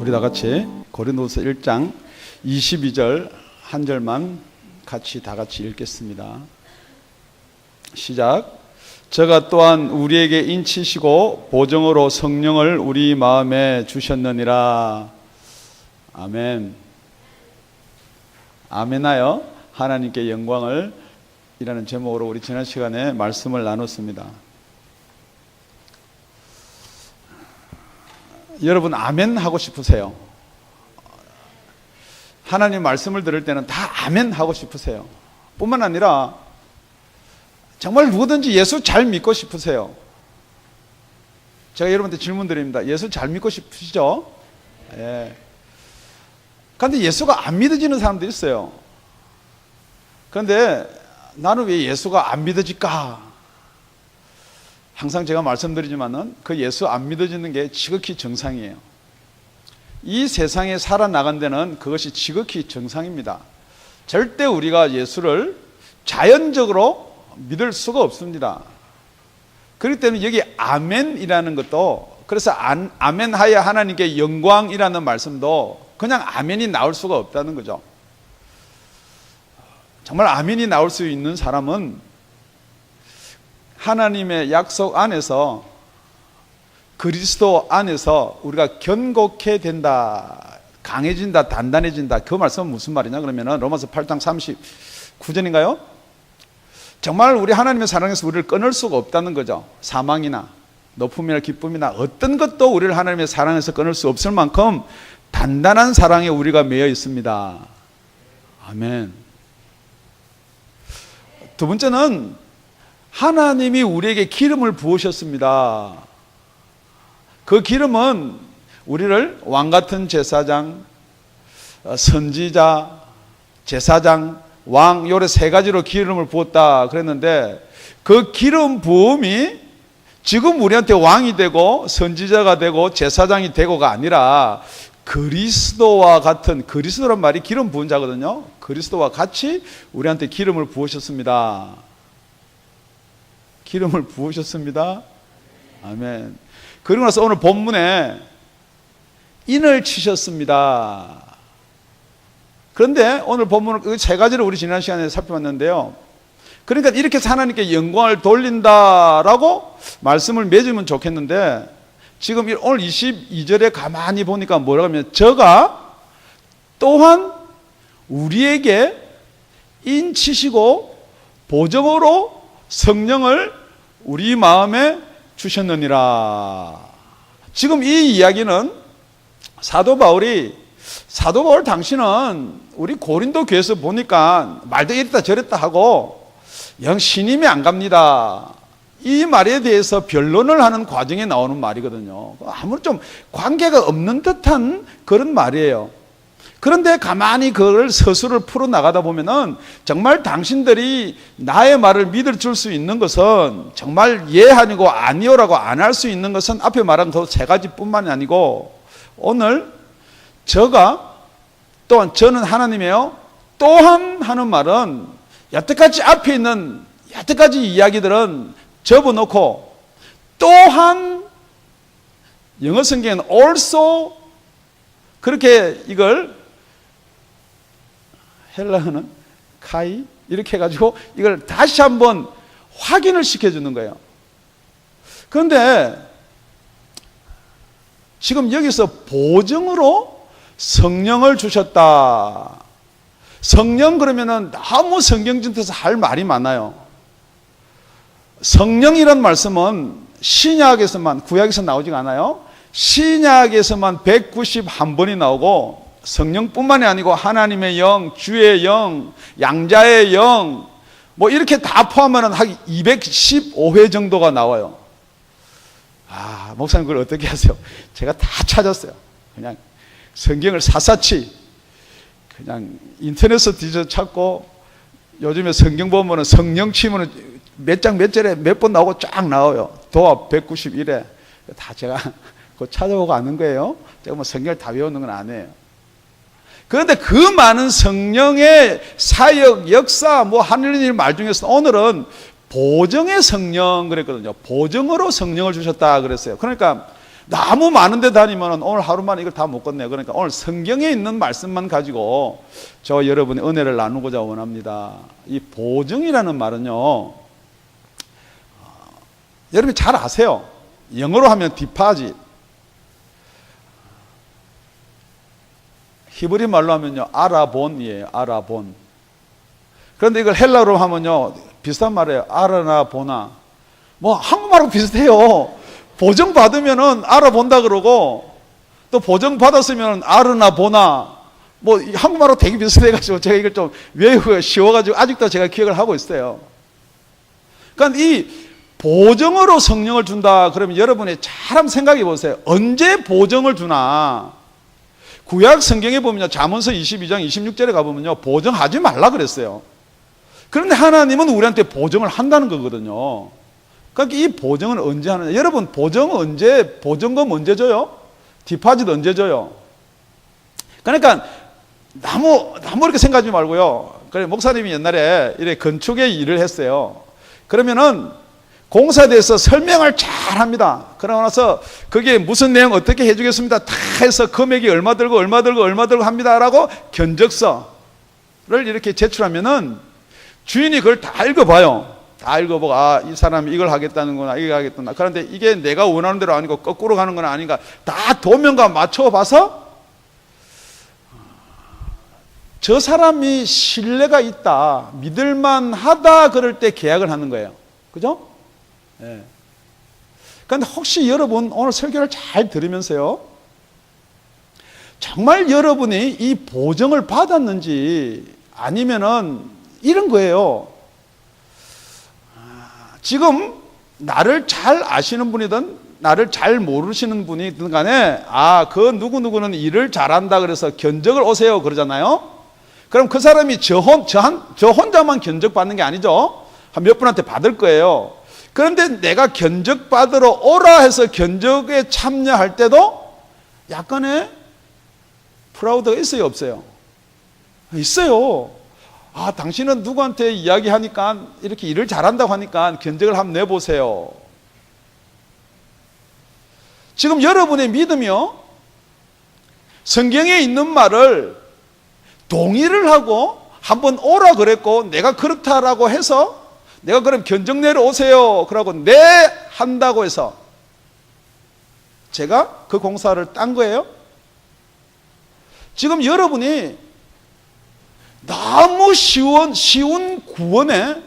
우리 다 같이 고린도서 1장 22절 한 절만 같이 다 같이 읽겠습니다. 시작. 저가 또한 우리에게 인치시고 보정으로 성령을 우리 마음에 주셨느니라. 아멘. 아멘하여 하나님께 영광을 이라는 제목으로 우리 지난 시간에 말씀을 나눴습니다. 여러분 아멘 하고 싶으세요? 하나님 말씀을 들을 때는 다 아멘 하고 싶으세요? 뿐만 아니라 정말 누구든지 예수 잘 믿고 싶으세요? 제가 여러분한테 질문 드립니다. 예수 잘 믿고 싶으시죠? 예. 그런데 예수가 안 믿어지는 사람도 있어요. 그런데 나는 왜 예수가 안 믿어질까? 항상 제가 말씀드리지만은 그 예수 안 믿어지는 게 지극히 정상이에요. 이 세상에 살아나간 데는 그것이 지극히 정상입니다. 절대 우리가 예수를 자연적으로 믿을 수가 없습니다. 그렇기 때문에 여기 아멘이라는 것도, 그래서 아멘하여 하나님께 영광이라는 말씀도 그냥 아멘이 나올 수가 없다는 거죠. 정말 아멘이 나올 수 있는 사람은 하나님의 약속 안에서, 그리스도 안에서 우리가 견고케 된다, 강해진다, 단단해진다. 그 말씀은 무슨 말이냐 그러면 로마서 8장 39절인가요? 정말 우리 하나님의 사랑에서 우리를 끊을 수가 없다는 거죠. 사망이나 높음이나 기쁨이나 어떤 것도 우리를 하나님의 사랑에서 끊을 수 없을 만큼 단단한 사랑에 우리가 매여 있습니다. 아멘. 두 번째는 하나님이 우리에게 기름을 부으셨습니다. 그 기름은 우리를 왕같은 제사장, 선지자, 제사장, 왕, 요래 세 가지로 기름을 부었다 그랬는데, 그 기름 부음이 지금 우리한테 왕이 되고 선지자가 되고 제사장이 되고가 아니라 그리스도와 같은, 그리스도란 말이 기름 부은 자거든요. 그리스도와 같이 우리한테 기름을 부으셨습니다. 기름을 부으셨습니다. 아멘. 그리고 나서 오늘 본문에 인을 치셨습니다. 그런데 오늘 본문은 세 가지를 우리 지난 시간에 살펴봤는데요. 그러니까 이렇게 하나님께 영광을 돌린다라고 말씀을 맺으면 좋겠는데, 지금 오늘 22절에 가만히 보니까 뭐라고 하면, 저가 또한 우리에게 인치시고 보정으로 성령을 우리 마음에 주셨느니라. 지금 이 이야기는 사도 바울 당신은 우리 고린도 교회에서 보니까 말도 이랬다 저랬다 하고 영 신임이 안 갑니다. 이 말에 대해서 변론을 하는 과정에 나오는 말이거든요. 아무리 좀 관계가 없는 듯한 그런 말이에요. 그런데 가만히 그걸 서술을 풀어나가다 보면은 정말 당신들이 나의 말을 믿을 줄 수 있는 것은 정말 예 아니고 아니요라고 안 할 수 있는 것은 앞에 말한 그 세 가지뿐만이 아니고, 오늘 저가 또한, 저는 하나님이에요, 또한 하는 말은 여태까지 앞에 있는 여태까지 이야기들은 접어놓고 또한, 영어 성경에는 also, 그렇게 이걸 헬라어는 카이 이렇게 해가지고 이걸 다시 한번 확인을 시켜주는 거예요. 그런데 지금 여기서 보정으로 성령을 주셨다. 성령 그러면은 너무 성경전에서 할 말이 많아요. 성령이란 말씀은 신약에서만, 구약에서 나오지가 않아요. 신약에서만 191번이 나오고, 성령뿐만이 아니고 하나님의 영, 주의 영, 양자의 영, 뭐 이렇게 다 포함하면 한 215회 정도가 나와요. 아, 목사님 그걸 어떻게 하세요? 제가 다 찾았어요. 그냥 성경을 샅샅이 그냥 인터넷에서 뒤져 찾고, 요즘에 성경 보면은 성령 치면은 몇 장 몇 절에 몇 번 나오고 쫙 나와요. 도합 191회. 다 제가 그거 찾아보고 아는 거예요. 제가 뭐 성경을 다 외우는 건 아니에요. 그런데 그 많은 성령의 사역, 역사, 뭐 하는 일 말 중에서 오늘은 보정의 성령 그랬거든요. 보정으로 성령을 주셨다 그랬어요. 그러니까 너무 많은 데 다니면 오늘 하루 만에 이걸 다 못 끝내요. 그러니까 오늘 성경에 있는 말씀만 가지고 저 여러분의 은혜를 나누고자 원합니다. 이 보증이라는 말은요, 여러분이 잘 아세요. 영어로 하면 디파짓, 히브리 말로 하면요 아라본이에요. 아라본. 그런데 이걸 헬라어로 하면요 비슷한 말이에요. 아라나 보나. 뭐 한국말하고 비슷해요. 보증 받으면은 알아본다 그러고, 또 보증 받았으면 아르나 보나, 뭐 한국말하고 되게 비슷해가지고 제가 이걸 좀 외우기가 쉬워가지고 아직도 제가 기억을 하고 있어요. 그러니까 이 보증으로 성령을 준다 그러면 여러분이 잘 한번 생각해 보세요. 언제 보증을 주나? 구약 성경에 보면요 잠언서 22장 26절에 가보면요 보증하지 말라 그랬어요. 그런데 하나님은 우리한테 보증을 한다는 거거든요. 그러니까 이 보증은 언제 하느냐? 여러분 보증은 언제, 보증금 언제 줘요? 디파짓 언제 줘요? 그러니까 너무 이렇게 생각하지 말고요. 그래 목사님이 옛날에 이렇게 건축의 일을 했어요. 그러면은 공사에 대해서 설명을 잘 합니다. 그러고 나서 그게 무슨 내용 어떻게 해주겠습니다 다 해서 금액이 얼마 들고 합니다라고 견적서를 이렇게 제출하면은 주인이 그걸 다 읽어봐요. 다 읽어보고 이 사람이 이걸 하겠다는구나, 이걸 하겠구나. 그런데 이게 내가 원하는 대로 아니고 거꾸로 가는 건 아닌가, 다 도면과 맞춰봐서 저 사람이 신뢰가 있다, 믿을만하다 그럴 때 계약을 하는 거예요. 그죠? 예. 그런데 혹시 여러분 오늘 설교를 잘 들으면서요, 정말 여러분이 이 보증을 받았는지 아니면은 이런 거예요. 지금 나를 잘 아시는 분이든 나를 잘 모르시는 분이든 간에 그 누구누구는 일을 잘한다 그래서 견적을 오세요 그러잖아요. 그럼 그 사람이 저 혼자만 견적 받는 게 아니죠. 한 몇 분한테 받을 거예요. 그런데 내가 견적 받으러 오라 해서 견적에 참여할 때도 약간의 프라우드가 있어요 없어요? 있어요. 당신은 누구한테 이야기하니까 이렇게 일을 잘한다고 하니까 견적을 한번 내보세요. 지금 여러분의 믿음이요 성경에 있는 말을 동의를 하고 한번 오라 그랬고 내가 그렇다라고 해서 내가 그럼 견적 내러 오세요 그러고 네 한다고 해서 제가 그 공사를 딴 거예요. 지금 여러분이 너무 쉬운 구원에,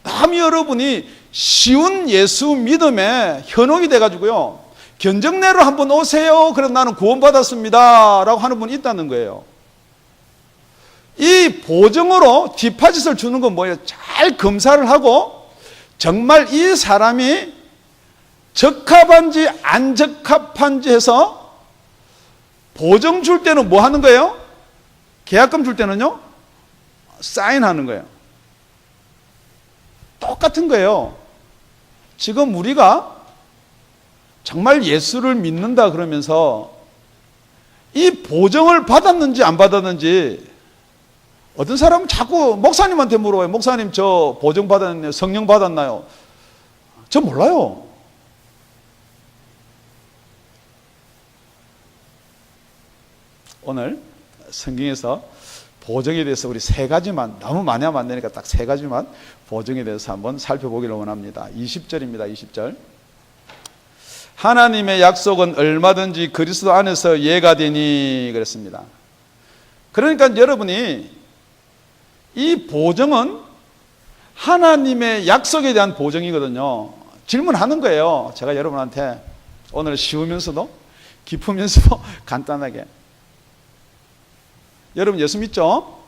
너무 여러분이 쉬운 예수 믿음에 현혹이 돼가지고요 견적 내러 한번 오세요 그럼 나는 구원받았습니다 라고 하는 분이 있다는 거예요. 이 보증으로 디파짓을 주는 건 뭐예요? 잘 검사를 하고 정말 이 사람이 적합한지 안 적합한지 해서, 보증 줄 때는 뭐 하는 거예요? 계약금 줄 때는요 사인하는 거예요. 똑같은 거예요. 지금 우리가 정말 예수를 믿는다 그러면서 이 보증을 받았는지 안 받았는지, 어떤 사람은 자꾸 목사님한테 물어봐요. 목사님 저 보증 받았나요? 성령 받았나요? 저 몰라요. 오늘 성경에서 보증에 대해서 우리 세 가지만, 너무 많이 하면 안 되니까 딱 세 가지만 보증에 대해서 한번 살펴보기를 원합니다. 20절입니다. 20절. 하나님의 약속은 얼마든지 그리스도 안에서 예가 되니 그랬습니다. 그러니까 여러분이 이 보증은 하나님의 약속에 대한 보증이거든요. 질문하는 거예요. 제가 여러분한테 오늘 쉬우면서도 깊으면서도 간단하게. 여러분 예수 믿죠?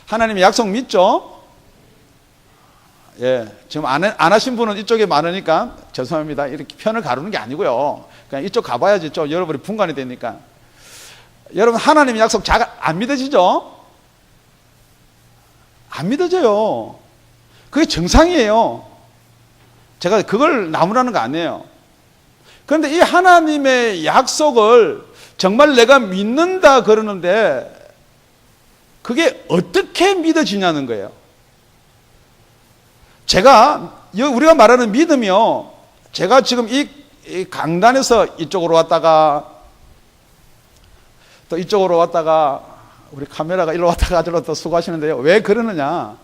하나님의 약속 믿죠? 예, 지금 안 하신 분은 이쪽에 많으니까 죄송합니다. 이렇게 편을 가르는 게 아니고요. 그냥 이쪽 가봐야지 좀 여러분이 분간이 되니까. 여러분 하나님의 약속 잘 안 믿어지죠? 안 믿어져요. 그게 정상이에요. 제가 그걸 나무라는 거 아니에요. 그런데 이 하나님의 약속을 정말 내가 믿는다 그러는데 그게 어떻게 믿어지냐는 거예요. 우리가 말하는 믿음이요, 제가 지금 이 이 강단에서 이쪽으로 왔다가 또 이쪽으로 왔다가 우리 카메라가 이리로 왔다가 저리로 또 수고하시는데요. 왜 그러느냐?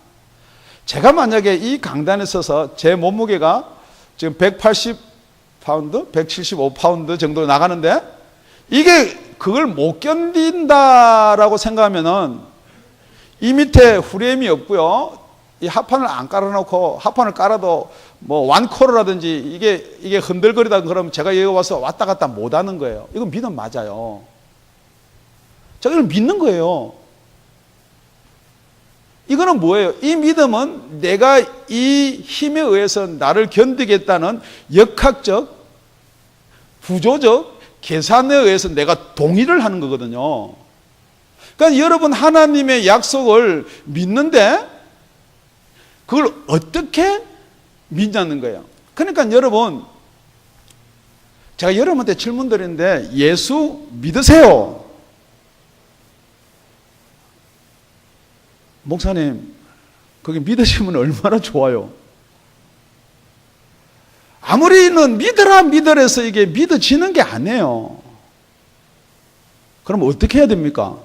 제가 만약에 이 강단에 서서 제 몸무게가 지금 180파운드, 175파운드 정도로 나가는데 이게 그걸 못 견딘다라고 생각하면은 이 밑에 프레임이 없고요. 이 하판을 안 깔아놓고 하판을 깔아도 뭐 완코르라든지 이게 흔들거리다 그러면 제가 여기 와서 왔다 갔다 못 하는 거예요. 이건 믿음 맞아요. 제가 이걸 믿는 거예요. 이거는 뭐예요? 이 믿음은 내가 이 힘에 의해서 나를 견디겠다는 역학적, 구조적 계산에 의해서 내가 동의를 하는 거거든요. 그러니까 여러분 하나님의 약속을 믿는데 그걸 어떻게 믿냐는 거예요. 그러니까 여러분, 제가 여러분한테 질문 드리는데 예수 믿으세요? 목사님, 그게 믿으시면 얼마나 좋아요. 아무리는 믿으라 해서 이게 믿어지는 게 아니에요. 그럼 어떻게 해야 됩니까?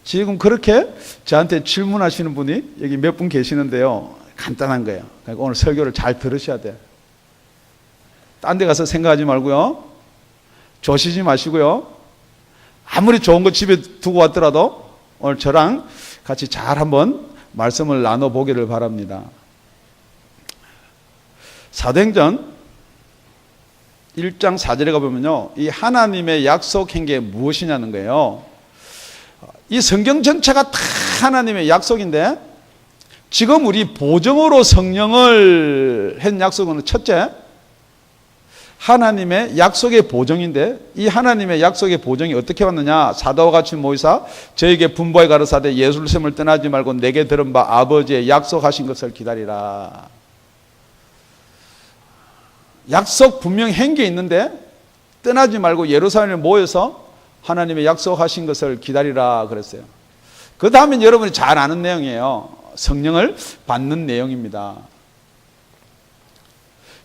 지금 그렇게 저한테 질문하시는 분이 여기 몇 분 계시는데요. 간단한 거예요. 그러니까 오늘 설교를 잘 들으셔야 돼요. 딴 데 가서 생각하지 말고요. 조시지 마시고요. 아무리 좋은 거 집에 두고 왔더라도 오늘 저랑 같이 잘 한번 말씀을 나눠보기를 바랍니다. 사도행전 1장 4절에 가보면요. 이 하나님의 약속한 게 무엇이냐는 거예요. 이 성경 전체가 다 하나님의 약속인데 지금 우리 보정으로 성령을 한 약속은 첫째, 하나님의 약속의 보정인데 이 하나님의 약속의 보정이 어떻게 왔느냐? 사도와 같이 모이사 저에게 분부하여 가르사대 예루살렘을 떠나지 말고 내게 들은 바 아버지의 약속하신 것을 기다리라. 약속 분명히 한 게 있는데 떠나지 말고 예루살렘에 모여서 하나님의 약속하신 것을 기다리라 그랬어요. 그 다음엔 여러분이 잘 아는 내용이에요. 성령을 받는 내용입니다.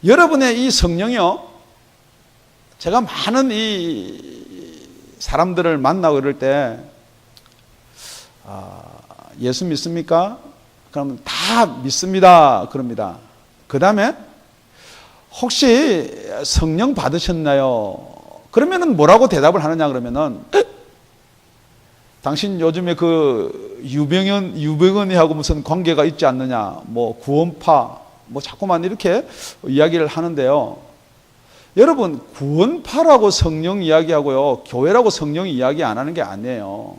여러분의 이 성령이요, 제가 많은 이 사람들을 만나고 그럴 때 예수 믿습니까? 그러면 다 믿습니다 그럽니다. 그 다음에 혹시 성령 받으셨나요? 그러면은 뭐라고 대답을 하느냐 그러면은 당신 요즘에 그 유병헌이하고 무슨 관계가 있지 않느냐, 뭐 구원파, 뭐 자꾸만 이렇게 이야기를 하는데요. 여러분, 구원파라고 성령 이야기하고요, 교회라고 성령 이야기 안 하는 게 아니에요.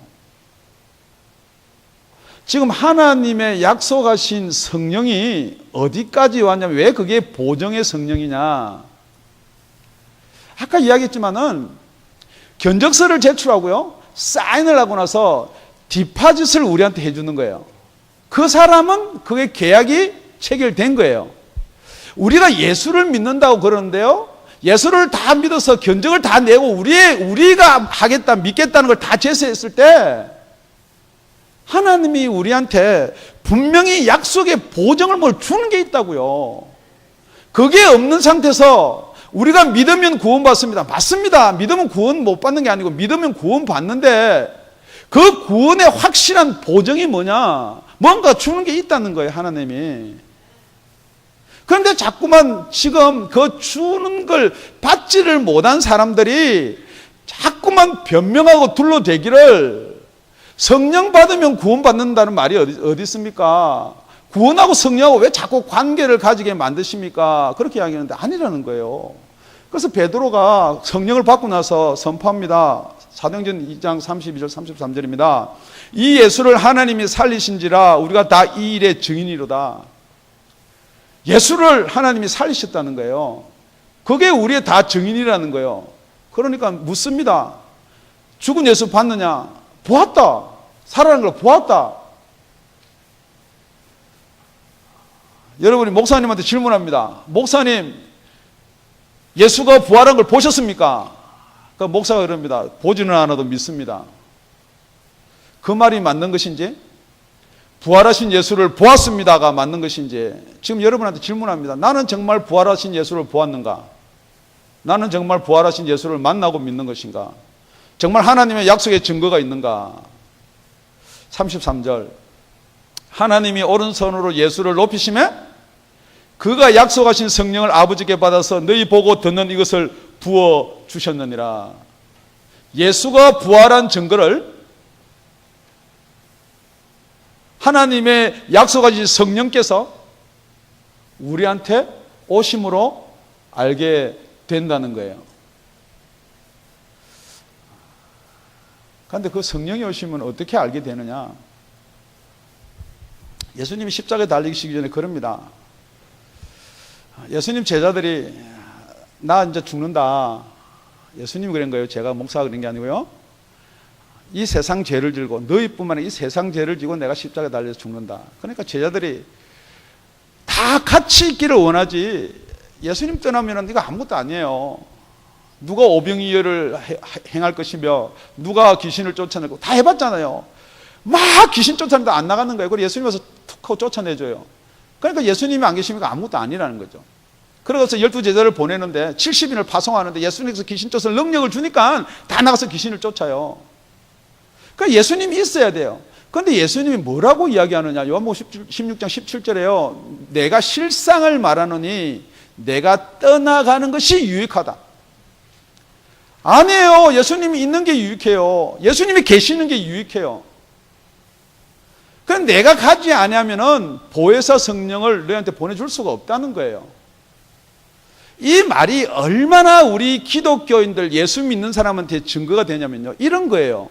지금 하나님의 약속하신 성령이 어디까지 왔냐면, 왜 그게 보정의 성령이냐? 아까 이야기했지만은 견적서를 제출하고요, 사인을 하고 나서 디파짓을 우리한테 해주는 거예요. 그 사람은 그게 계약이 체결된 거예요. 우리가 예수를 믿는다고 그러는데요, 예수를 다 믿어서 견적을 다 내고 우리가 하겠다, 믿겠다는 걸 다 제시했을 때 하나님이 우리한테 분명히 약속의 보정을 뭘 주는 게 있다고요. 그게 없는 상태에서 우리가 믿으면 구원받습니다. 맞습니다. 믿으면 구원 못 받는 게 아니고 믿으면 구원 받는데 그 구원의 확실한 보정이 뭐냐? 뭔가 주는 게 있다는 거예요, 하나님이. 그런데 자꾸만 지금 그 주는 걸 받지를 못한 사람들이 자꾸만 변명하고 둘러대기를 성령 받으면 구원받는다는 말이 어디 있습니까? 구원하고 성령하고 왜 자꾸 관계를 가지게 만드십니까? 그렇게 이야기하는데 아니라는 거예요. 그래서 베드로가 성령을 받고 나서 선포합니다. 사도행전 2장 32절 33절입니다. 이 예수를 하나님이 살리신지라 우리가 다 이 일의 증인이로다. 예수를 하나님이 살리셨다는 거예요. 그게 우리의 다 증인이라는 거예요. 그러니까 묻습니다. 죽은 예수 봤느냐? 보았다. 살아난 걸 보았다. 여러분이 목사님한테 질문합니다. 목사님, 예수가 부활한 걸 보셨습니까? 그 목사가 그럽니다. 보지는 않아도 믿습니다. 그 말이 맞는 것인지, 부활하신 예수를 보았습니다가 맞는 것인지 지금 여러분한테 질문합니다. 나는 정말 부활하신 예수를 보았는가? 나는 정말 부활하신 예수를 만나고 믿는 것인가? 정말 하나님의 약속의 증거가 있는가? 33절 하나님이 오른손으로 예수를 높이시매 그가 약속하신 성령을 아버지께 받아서 너희 보고 듣는 이것을 부어주셨느니라. 예수가 부활한 증거를 하나님의 약속하신 성령께서 우리한테 오심으로 알게 된다는 거예요. 그런데 그 성령이 오시면 어떻게 알게 되느냐? 예수님이 십자가에 달리시기 전에 그럽니다. 예수님 제자들이 나 이제 죽는다. 예수님이 그런 거예요. 제가 목사가 그런 게 아니고요. 이 세상 죄를 지고 너희뿐만 아니라 이 세상 죄를 지고 내가 십자가에 달려서 죽는다. 그러니까 제자들이 다 같이 있기를 원하지 예수님 떠나면 이거 아무것도 아니에요. 누가 오병이어를 행할 것이며 누가 귀신을 쫓아내고 다 해봤잖아요. 막 귀신 쫓아내도 안 나가는 거예요. 그리고 예수님 와서 툭 하고 쫓아내줘요. 그러니까 예수님이 안 계시니까 아무것도 아니라는 거죠. 그래서 12제자를 보내는데 70인을 파송하는데 예수님께서 귀신 쫓을 능력을 주니까 다 나가서 귀신을 쫓아요. 그러니까 예수님이 있어야 돼요. 그런데 예수님이 뭐라고 이야기하느냐? 요한복음 16장 17절에요. 내가 실상을 말하노니 내가 떠나가는 것이 유익하다. 아니에요. 예수님이 있는 게 유익해요. 예수님이 계시는 게 유익해요. 그럼 내가 가지 아니하면은 보혜사 성령을 너희한테 보내줄 수가 없다는 거예요. 이 말이 얼마나 우리 기독교인들 예수 믿는 사람한테 증거가 되냐면요. 이런 거예요.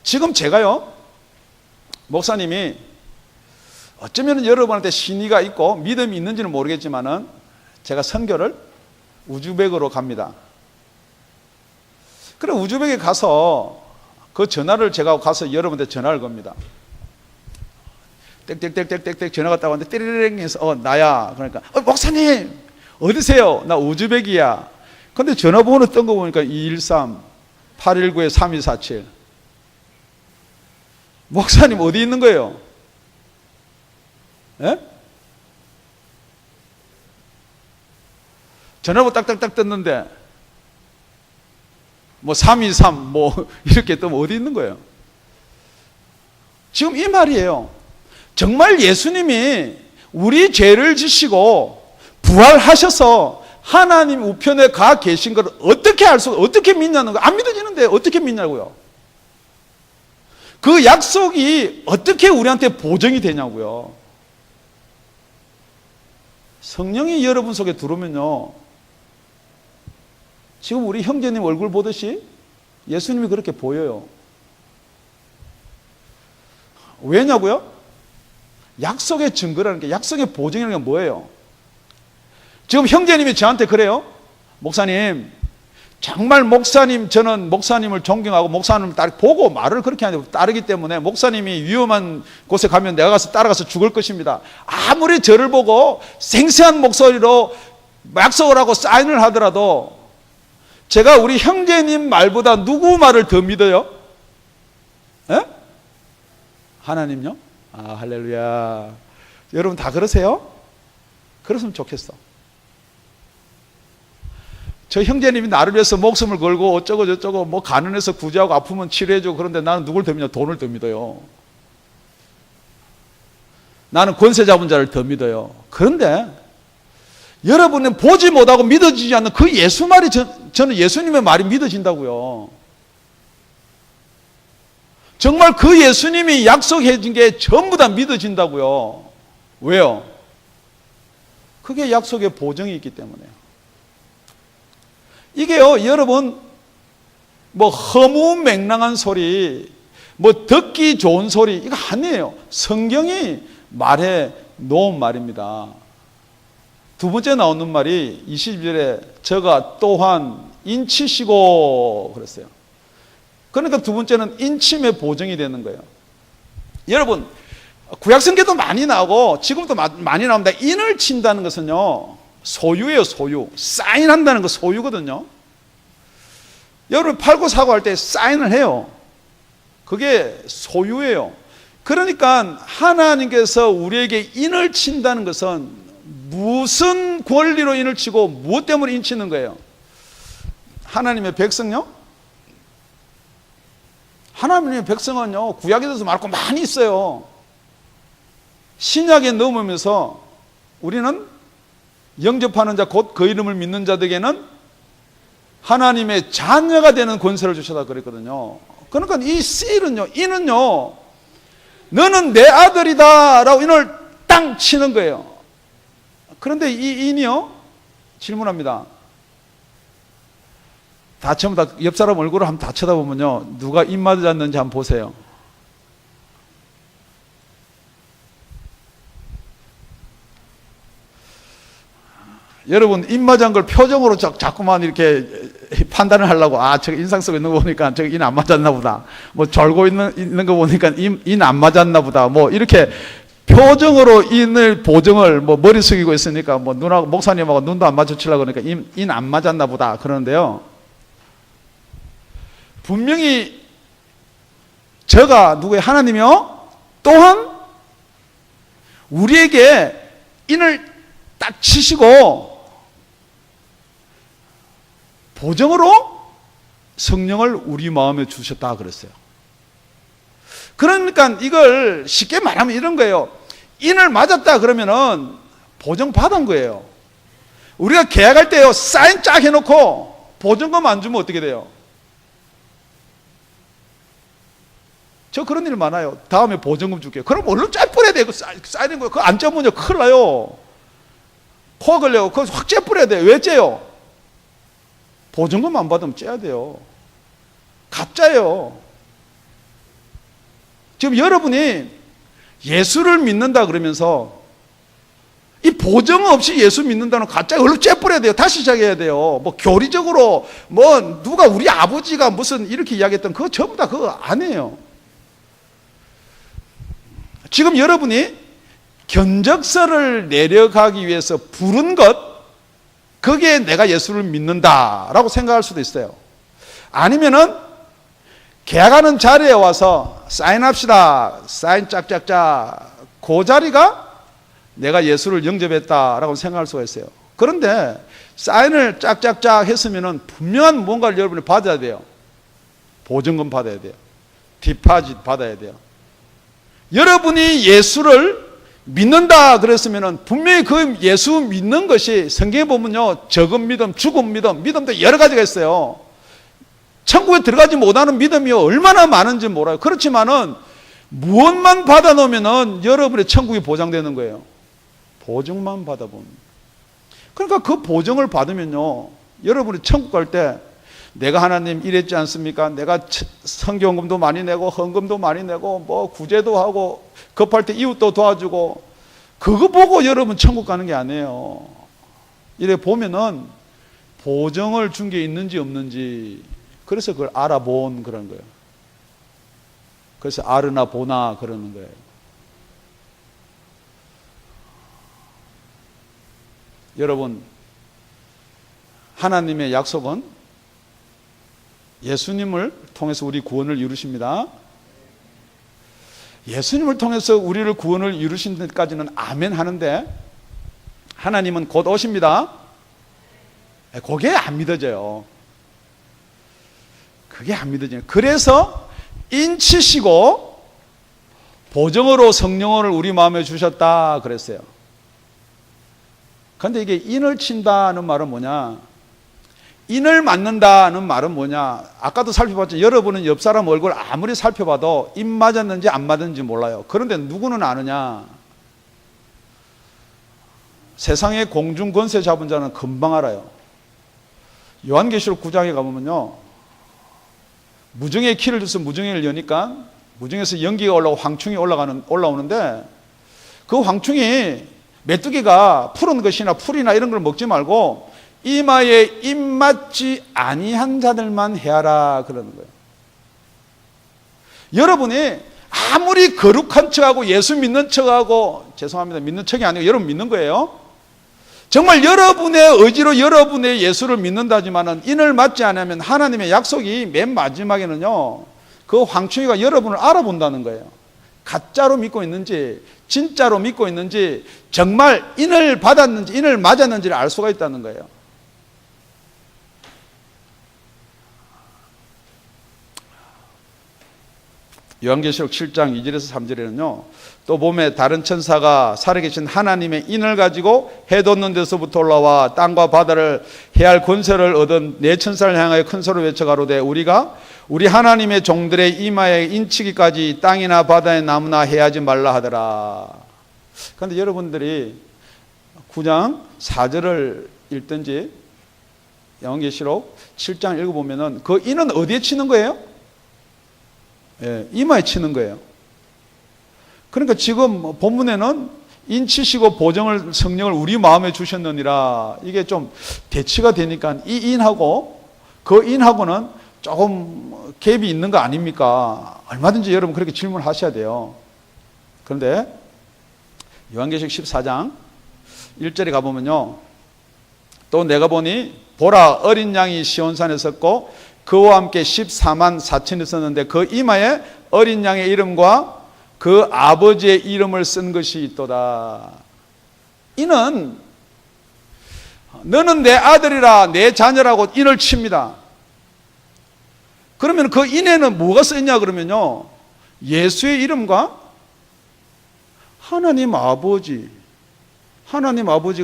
지금 제가요, 목사님이 어쩌면 여러분한테 신의가 있고 믿음이 있는지는 모르겠지만은 제가 선교를 우즈벡으로 갑니다. 그래 우즈벡에 가서 그 전화를 제가 가서 여러분한테 전화를 겁니다. 땡땡땡땡땡 전화가 딱 왔는데 띠리링 해서 나야. 그러니까 목사님 어디세요? 나 우즈벡이야. 근데 전화번호 뜬 거 보니까 213-819-3247 목사님 어디 있는 거예요? 예? 전화번호 딱딱딱 떴는데 뭐 323 뭐 이렇게 뜨면 어디 있는 거예요? 지금 이 말이에요. 정말 예수님이 우리 죄를 지시고 부활하셔서 하나님 우편에 가 계신 걸 어떻게 어떻게 믿냐는 거. 안 믿어지는데 어떻게 믿냐고요. 그 약속이 어떻게 우리한테 보증이 되냐고요. 성령이 여러분 속에 들어오면요, 지금 우리 형제님 얼굴 보듯이 예수님이 그렇게 보여요. 왜냐고요? 약속의 증거라는 게, 약속의 보증이라는 게 뭐예요? 지금 형제님이 저한테 그래요. 목사님, 정말 목사님, 저는 목사님을 존경하고 목사님을 보고 말을 그렇게 하는데 따르기 때문에 목사님이 위험한 곳에 가면 내가 가서 따라가서 죽을 것입니다. 아무리 저를 보고 생생한 목소리로 약속을 하고 사인을 하더라도 제가 우리 형제님 말보다 누구 말을 더 믿어요? 에? 하나님요? 아, 할렐루야. 여러분 다 그러세요? 그랬으면 좋겠어. 저 형제님이 나를 위해서 목숨을 걸고 어쩌고 저쩌고 뭐 가난해서 구제하고 아프면 치료해주고 그런데 나는 누굴 더 믿냐? 돈을 더 믿어요. 나는 권세 잡은 자를 더 믿어요. 그런데 여러분은 보지 못하고 믿어지지 않는 그 예수 말이 저는 예수님의 말이 믿어진다고요. 정말 그 예수님이 약속해 준 게 전부 다 믿어진다고요. 왜요? 그게 약속의 보증이 있기 때문에요. 이게요, 여러분, 뭐 허무맹랑한 소리, 뭐 듣기 좋은 소리, 이거 아니에요. 성경이 말해 놓은 말입니다. 두 번째 나오는 말이 22절에 저가 또한 인치시고 그랬어요. 그러니까 두 번째는 인침의 보증이 되는 거예요. 여러분, 구약성경도 많이 나오고 지금도 많이 나옵니다. 인을 친다는 것은요, 소유예요, 소유. 사인한다는 거 소유거든요. 여러분 팔고 사고 할 때 사인을 해요. 그게 소유예요. 그러니까 하나님께서 우리에게 인을 친다는 것은 무슨 권리로 인을 치고 무엇 때문에 인 치는 거예요? 하나님의 백성요? 하나님의 백성은요, 구약에 대해서 말고 많이 있어요. 신약에 넘으면서 우리는 영접하는 자, 곧 그 이름을 믿는 자들에게는 하나님의 자녀가 되는 권세를 주셨다 그랬거든요. 그러니까 이 씨는요, 인은요, 너는 내 아들이다 라고 인을 땅 치는 거예요. 그런데 이 인이요, 질문합니다. 다 전부 다 옆 사람 얼굴을 한번 다 쳐다보면요, 누가 인 맞았는지 한번 보세요. 여러분, 인 맞은 걸 표정으로 자꾸만 이렇게 판단을 하려고, 아, 저기 인상 쓰고 있는 거 보니까 저기 인 안 맞았나 보다. 뭐 졸고 있는 거 보니까 인 안 맞았나 보다. 뭐 이렇게 표정으로 인을 보정을, 뭐 머리 숙이고 있으니까 뭐 눈하고 목사님하고 눈도 안 마주치려고 그러니까 인 안 맞았나 보다 그러는데요. 분명히 저가 누구의 하나님이요? 또한 우리에게 인을 딱 치시고 보정으로 성령을 우리 마음에 주셨다 그랬어요. 그러니까 이걸 쉽게 말하면 이런 거예요. 인을 맞았다 그러면은 보정 받은 거예요. 우리가 계약할 때요, 사인 쫙 해놓고 보증금 안 주면 어떻게 돼요? 저 그런 일 많아요. 다음에 보증금 줄게요. 그럼 얼른 쫙 뿌려야 돼요. 사인인 거예요. 그거 안 쪄면요 큰일 나요. 코가 걸려요. 그거 확 째 뿌려야 돼요. 왜 째요? 보증금 안 받으면 째야 돼요. 가짜예요. 지금 여러분이 예수를 믿는다 그러면서 이 보증 없이 예수 믿는다는 가짜 얼른 째 뿌려야 돼요. 다시 시작해야 돼요. 뭐 교리적으로 뭐 누가 우리 아버지가 무슨 이렇게 이야기했던 그거 전부 다 그거 아니에요. 지금 여러분이 견적서를 내려가기 위해서 부른 것, 거기에 내가 예수를 믿는다라고 생각할 수도 있어요. 아니면은 계약하는 자리에 와서 사인합시다. 사인 짝짝짝. 그 자리가 내가 예수를 영접했다라고 생각할 수가 있어요. 그런데 사인을 짝짝짝 했으면은 분명한 뭔가를 여러분이 받아야 돼요. 보증금 받아야 돼요. 디파짓 받아야 돼요. 여러분이 예수를 믿는다 그랬으면은 분명히 그 예수 믿는 것이 성경에 보면요, 적은 믿음, 죽은 믿음, 믿음도 여러 가지가 있어요. 천국에 들어가지 못하는 믿음이 얼마나 많은지 몰라요. 그렇지만은 무엇만 받아놓으면은 여러분의 천국이 보장되는 거예요. 보증만 받아보면. 그러니까 그 보증을 받으면요, 여러분이 천국 갈 때 내가 하나님 이랬지 않습니까? 내가 성경금도 많이 내고 헌금도 많이 내고 뭐 구제도 하고 급할 때 이웃도 도와주고, 그거 보고 여러분 천국 가는 게 아니에요. 이래 보면은 보증을 준 게 있는지 없는지, 그래서 그걸 알아본 그런 거예요. 그래서 아르나 보나 그러는 거예요. 여러분, 하나님의 약속은 예수님을 통해서 우리 구원을 이루십니다. 예수님을 통해서 우리를 구원을 이루신 데까지는 아멘 하는데, 하나님은 곧 오십니다. 그게 안 믿어져요. 그게 안 믿어져요. 그래서 인치시고 보정으로 성령을 우리 마음에 주셨다 그랬어요. 그런데 이게 인을 친다는 말은 뭐냐? 인을 맞는다는 말은 뭐냐? 아까도 살펴봤죠. 여러분은 옆 사람 얼굴 아무리 살펴봐도 인 맞았는지 안 맞았는지 몰라요. 그런데 누구는 아느냐? 세상의 공중 권세 잡은 자는 금방 알아요. 요한계시록 9장에 가보면요, 무정의 키를 줘서 무정을 여니까 무정에서 연기가 올라오고 황충이 올라오는데, 그 황충이 메뚜기가 푸른 것이나 풀이나 이런 걸 먹지 말고 이마에 입맞지 아니한 자들만 해하라 그러는 거예요. 여러분이 아무리 거룩한 척하고 예수 믿는 척하고, 죄송합니다, 믿는 척이 아니고 여러분 믿는 거예요. 정말 여러분의 의지로 여러분의 예수를 믿는다지만은 인을 맞지 않으면 하나님의 약속이 맨 마지막에는요, 그 황충이가 여러분을 알아본다는 거예요. 가짜로 믿고 있는지 진짜로 믿고 있는지 정말 인을 받았는지 인을 맞았는지를 알 수가 있다는 거예요. 요한계시록 7장 2절에서 3절에는요. 또 봄에 다른 천사가 살아계신 하나님의 인을 가지고 해 돋는 데서부터 올라와 땅과 바다를 해할 권세를 얻은 네 천사를 향하여 큰 소리로 외쳐 가로되 우리가 우리 하나님의 종들의 이마에 인치기까지 땅이나 바다의 나무나 해하지 말라 하더라. 그런데 여러분들이 9장 4절을 읽든지 요한계시록 7장 읽어보면은 그 인은 어디에 치는 거예요? 예, 이마에 치는 거예요. 그러니까 지금 본문에는 인치시고 보정을 성령을 우리 마음에 주셨느니라, 이게 좀 대치가 되니까 이 인하고 그 인하고는 조금 갭이 있는 거 아닙니까? 얼마든지 여러분 그렇게 질문하셔야 돼요. 그런데 요한계시록 14장 1절에 가보면요, 또 내가 보니 보라 어린 양이 시온산에 섰고 그와 함께 14만 4천이 있었는데 그 이마에 어린 양의 이름과 그 아버지의 이름을 쓴 것이 있도다. 이는 너는 내 아들이라 내 자녀라고 인을 칩니다. 그러면 그 인에는 뭐가 쓰였냐 그러면요, 예수의 이름과 하나님 아버지가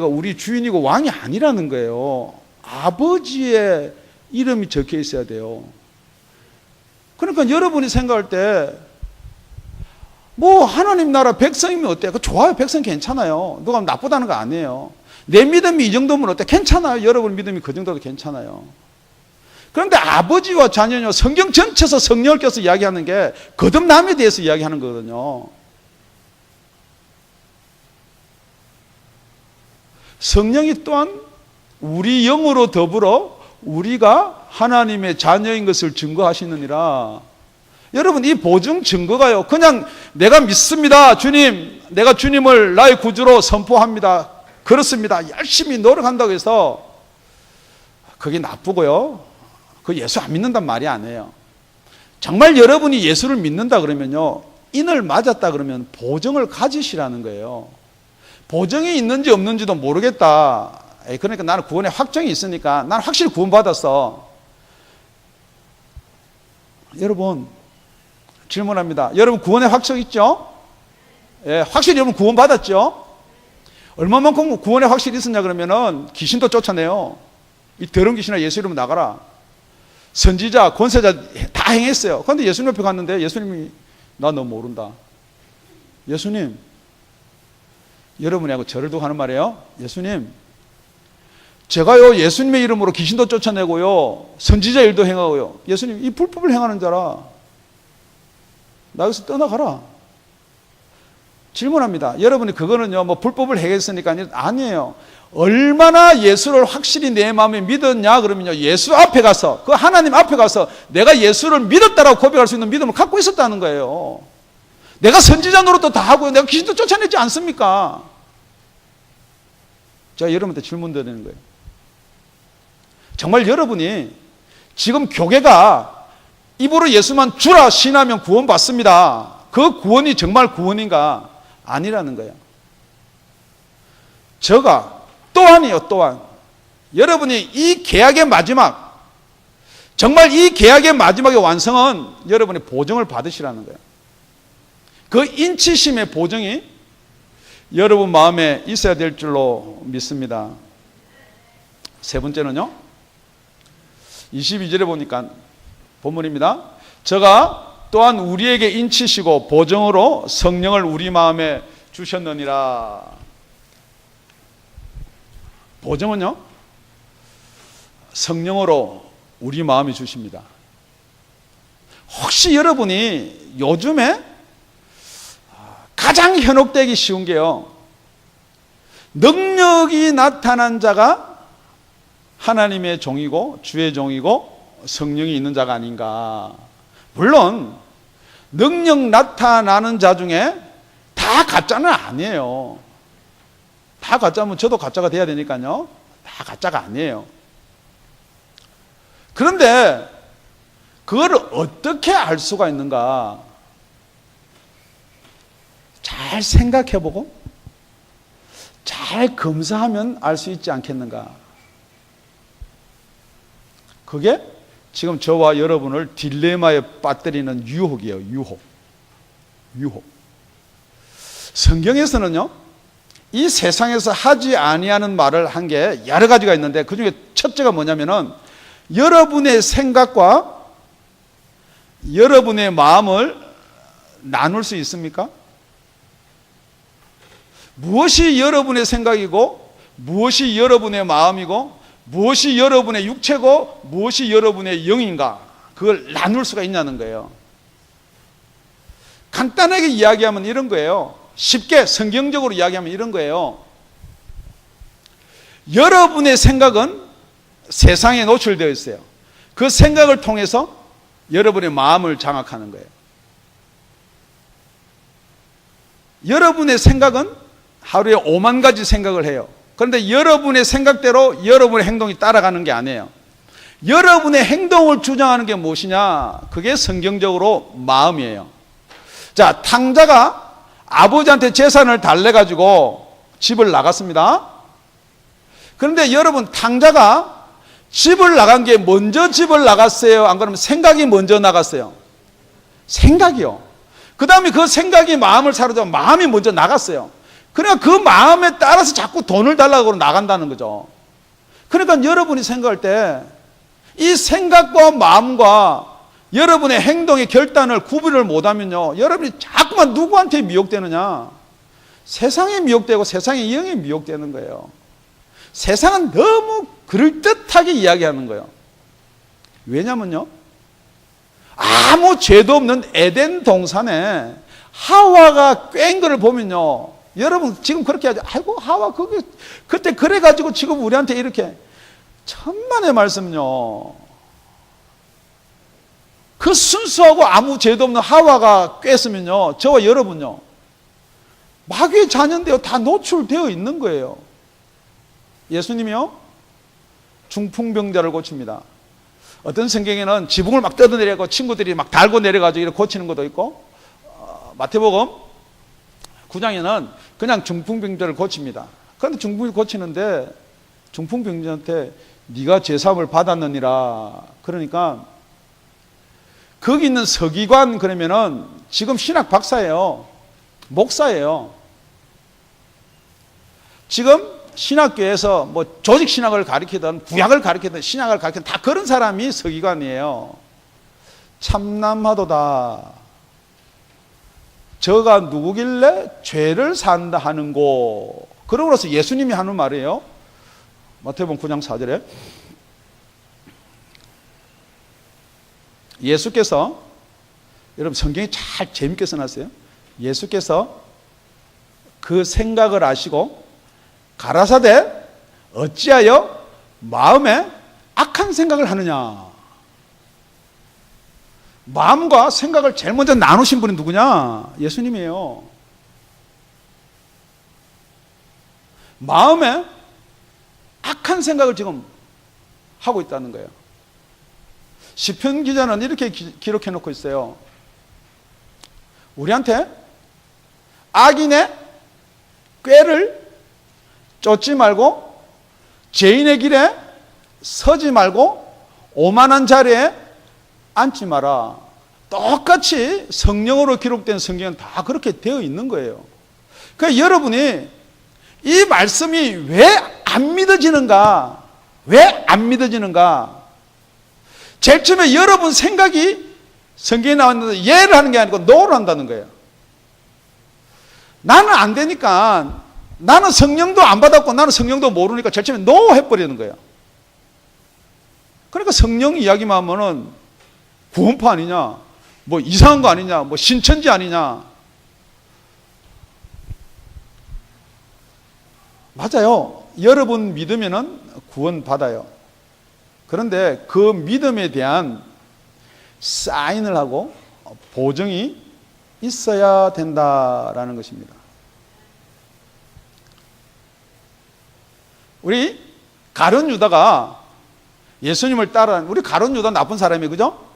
우리 주인이고 왕이 아니라는 거예요. 아버지의 이름이 적혀 있어야 돼요. 그러니까 여러분이 생각할 때 뭐 하나님 나라 백성이면 어때요? 좋아요. 백성 괜찮아요. 누가 나쁘다는 거 아니에요. 내 믿음이 이 정도면 어때? 괜찮아요. 여러분 믿음이 그 정도도 괜찮아요. 그런데 아버지와 자녀는 성경 전체에서 성령을 껴서 이야기하는 게 거듭남에 대해서 이야기하는 거거든요. 성령이 또한 우리 영으로 더불어 우리가 하나님의 자녀인 것을 증거하시느니라. 여러분 이 보증 증거가요, 그냥 내가 믿습니다 주님, 내가 주님을 나의 구주로 선포합니다, 그렇습니다, 열심히 노력한다고 해서 그게 나쁘고요, 그 예수 안 믿는단 말이 아니에요. 정말 여러분이 예수를 믿는다 그러면요, 인을 맞았다 그러면 보증을 가지시라는 거예요. 보증이 있는지 없는지도 모르겠다, 그러니까 나는 구원의 확정이 있으니까 나는 확실히 구원받았어. 여러분 질문합니다. 여러분 구원의 확정 있죠? 예, 확실히 여러분 구원받았죠? 얼마만큼 구원의 확실히 있었냐 그러면은 귀신도 쫓아내요. 이 더러운 귀신아 예수 이름으로 나가라. 선지자, 권세자 다 행했어요. 그런데 예수님 옆에 갔는데 예수님이 나 너 모른다. 예수님, 여러분하고 저를 두고 하는 말이에요. 예수님, 제가요 예수님의 이름으로 귀신도 쫓아내고요 선지자 일도 행하고요, 예수님 이 불법을 행하는 자라 나 여기서 떠나가라. 질문합니다. 여러분이 그거는요 뭐 불법을 행했으니까 아니에요. 얼마나 예수를 확실히 내 마음에 믿었냐 그러면요, 예수 앞에 가서, 그 하나님 앞에 가서 내가 예수를 믿었다라고 고백할 수 있는 믿음을 갖고 있었다는 거예요. 내가 선지자 노릇도 다 하고요, 내가 귀신도 쫓아내지 않습니까? 제가 여러분한테 질문 드리는 거예요. 정말 여러분이 지금 교회가 입으로 예수만 주라 신하면 구원받습니다, 그 구원이 정말 구원인가? 아니라는 거예요. 저가 또한이요, 또한 여러분이 이 계약의 마지막, 정말 이 계약의 마지막의 완성은 여러분이 보증을 받으시라는 거예요. 그 인치심의 보증이 여러분 마음에 있어야 될 줄로 믿습니다. 세 번째는요, 22절에 보니까 본문입니다. 저가 또한 우리에게 인치시고 보증으로 성령을 우리 마음에 주셨느니라. 보증은요, 성령으로 우리 마음에 주십니다. 혹시 여러분이 요즘에 가장 현혹되기 쉬운 게요, 능력이 나타난 자가 하나님의 종이고 주의 종이고 성령이 있는 자가 아닌가. 물론 능력 나타나는 자 중에 다 가짜는 아니에요. 다 가짜면 저도 가짜가 돼야 되니까요, 다 가짜가 아니에요. 그런데 그걸 어떻게 알 수가 있는가? 잘 생각해보고 잘 검사하면 알 수 있지 않겠는가? 그게 지금 저와 여러분을 딜레마에 빠뜨리는 유혹이에요. 유혹. 성경에서는요, 이 세상에서 하지 아니하는 말을 한 게 여러 가지가 있는데 그 중에 첫째가 뭐냐면은 여러분의 생각과 여러분의 마음을 나눌 수 있습니까? 무엇이 여러분의 생각이고 무엇이 여러분의 마음이고 무엇이 여러분의 육체고 무엇이 여러분의 영인가, 그걸 나눌 수가 있냐는 거예요. 간단하게 이야기하면 이런 거예요. 쉽게 성경적으로 이야기하면 이런 거예요. 여러분의 생각은 세상에 노출되어 있어요. 그 생각을 통해서 여러분의 마음을 장악하는 거예요. 여러분의 생각은 하루에 5만 가지 생각을 해요. 그런데 여러분의 생각대로 여러분의 행동이 따라가는 게 아니에요. 여러분의 행동을 주장하는 게 무엇이냐? 그게 성경적으로 마음이에요. 자, 탕자가 아버지한테 재산을 달래가지고 집을 나갔습니다. 그런데 여러분, 탕자가 집을 나간 게 먼저 집을 나갔어요? 안 그러면 생각이 먼저 나갔어요? 생각이요. 그 다음에 그 생각이 마음을 사로잡아 마음이 먼저 나갔어요. 그러니까 그 마음에 따라서 자꾸 돈을 달라고 나간다는 거죠. 그러니까 여러분이 생각할 때 이 생각과 마음과 여러분의 행동의 결단을 구분을 못하면요, 여러분이 자꾸만 누구한테 미혹되느냐? 세상에 미혹되고 세상의 영에 미혹되는 거예요. 세상은 너무 그럴듯하게 이야기하는 거예요. 왜냐면요, 아무 죄도 없는 에덴 동산에 하와가 꿰인 거를 보면요, 여러분 지금 그렇게 하죠. 아이고, 하와 그때 그래가지고 지금 우리한테 이렇게. 천만의 말씀요, 그 순수하고 아무 죄도 없는 하와가 꿰었으면요, 저와 여러분요, 마귀의 자녀인데요, 다 노출되어 있는 거예요. 예수님이요, 중풍병자를 고칩니다. 어떤 성경에는 지붕을 막 뜯어내려고 친구들이 막 달고 내려가지고 이렇게 고치는 것도 있고, 마태복음 9장에는 그냥 중풍병자를 고칩니다. 그런데 중풍을 고치는데 중풍병자한테 네가 제사함을 받았느니라. 그러니까 거기 있는 서기관, 그러면은 지금 신학 박사예요. 목사예요. 지금 신학교에서 뭐 조직 신학을 가르치든 구약을 가르치든 신학을 가르치든 다 그런 사람이 서기관이에요. 참남하도다. 저가 누구길래 죄를 산다 하는고. 그러고서 예수님이 하는 말이에요. 마태복음 9장 4절에 예수께서, 여러분 성경이 잘 재밌게 써놨어요. 예수께서 그 생각을 아시고 가라사대 어찌하여 마음에 악한 생각을 하느냐. 마음과 생각을 제일 먼저 나누신 분이 누구냐? 예수님이에요. 마음에 악한 생각을 지금 하고 있다는 거예요. 시편 기자는 이렇게 기록해 놓고 있어요. 우리한테 악인의 꾀를 쫓지 말고 죄인의 길에 서지 말고 오만한 자리에 앉지 마라. 똑같이 성령으로 기록된 성경은 다 그렇게 되어 있는 거예요. 그러니까 여러분이 이 말씀이 왜 안 믿어지는가? 왜 안 믿어지는가? 제일 처음에 여러분 생각이 성경에 나왔는데 예를 하는 게 아니고 노를 한다는 거예요. 나는 안 되니까, 나는 성령도 안 받았고 나는 성령도 모르니까 제일 처음에 노 해버리는 거예요. 그러니까 성령 이야기만 하면은 구원파 아니냐, 뭐 이상한 거 아니냐, 뭐 신천지 아니냐. 맞아요. 여러분 믿으면은 구원 받아요. 그런데 그 믿음에 대한 사인을 하고 보증이 있어야 된다라는 것입니다. 우리 가룟 유다가 예수님을 따라, 우리 가룟 유다 나쁜 사람이, 그죠?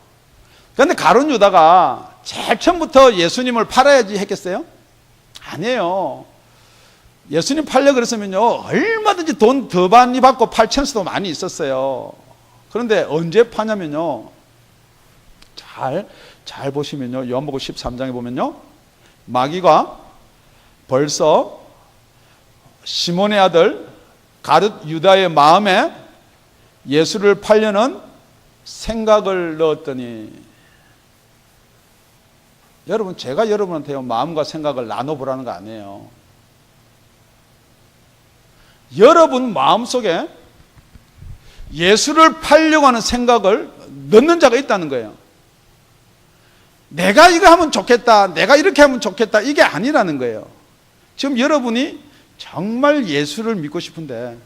그런데 가룟 유다가 제일 처음부터 예수님을 팔아야지 했겠어요? 아니에요. 예수님 팔려 그랬으면요, 얼마든지 돈 더 많이 받고 팔 찬스도 많이 있었어요. 그런데 언제 파냐면요, 잘 보시면요, 요한복음 13장에 보면요, 마귀가 벌써 시몬의 아들 가룟 유다의 마음에 예수를 팔려는 생각을 넣었더니, 여러분, 제가 여러분한테요, 마음과 생각을 나눠보라는 거 아니에요. 여러분 마음속에 예수를 팔려고 하는 생각을 넣는 자가 있다는 거예요. 내가 이거 하면 좋겠다, 내가 이렇게 하면 좋겠다, 이게 아니라는 거예요. 지금 여러분이 정말 예수를 믿고 싶은데,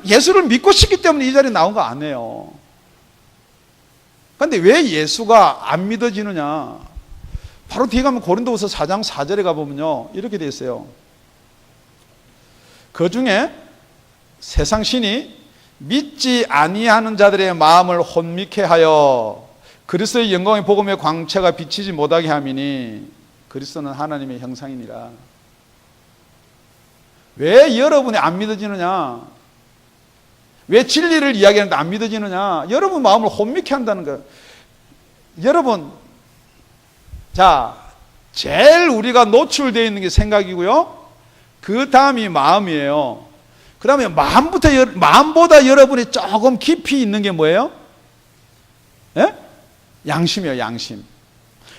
예수를 믿고 싶기 때문에 이 자리에 나온 거 아니에요. 그런데 왜 예수가 안 믿어지느냐? 바로 뒤에 가면 고린도후서 4장 4절에 가보면요, 이렇게 되어 있어요. 그 중에 세상 신이 믿지 아니하는 자들의 마음을 혼미케 하여 그리스도의 영광의 복음의 광채가 비치지 못하게 함이니 그리스도는 하나님의 형상이니라. 왜 여러분이 안 믿어지느냐? 왜 진리를 이야기하는데 안 믿어지느냐? 여러분 마음을 혼미케 한다는 거예요. 여러분, 자, 제일 우리가 노출되어 있는 게 생각이고요, 그 다음이 마음이에요. 그 다음에 마음보다 여러분이 조금 깊이 있는 게 뭐예요? 예? 양심이에요, 양심.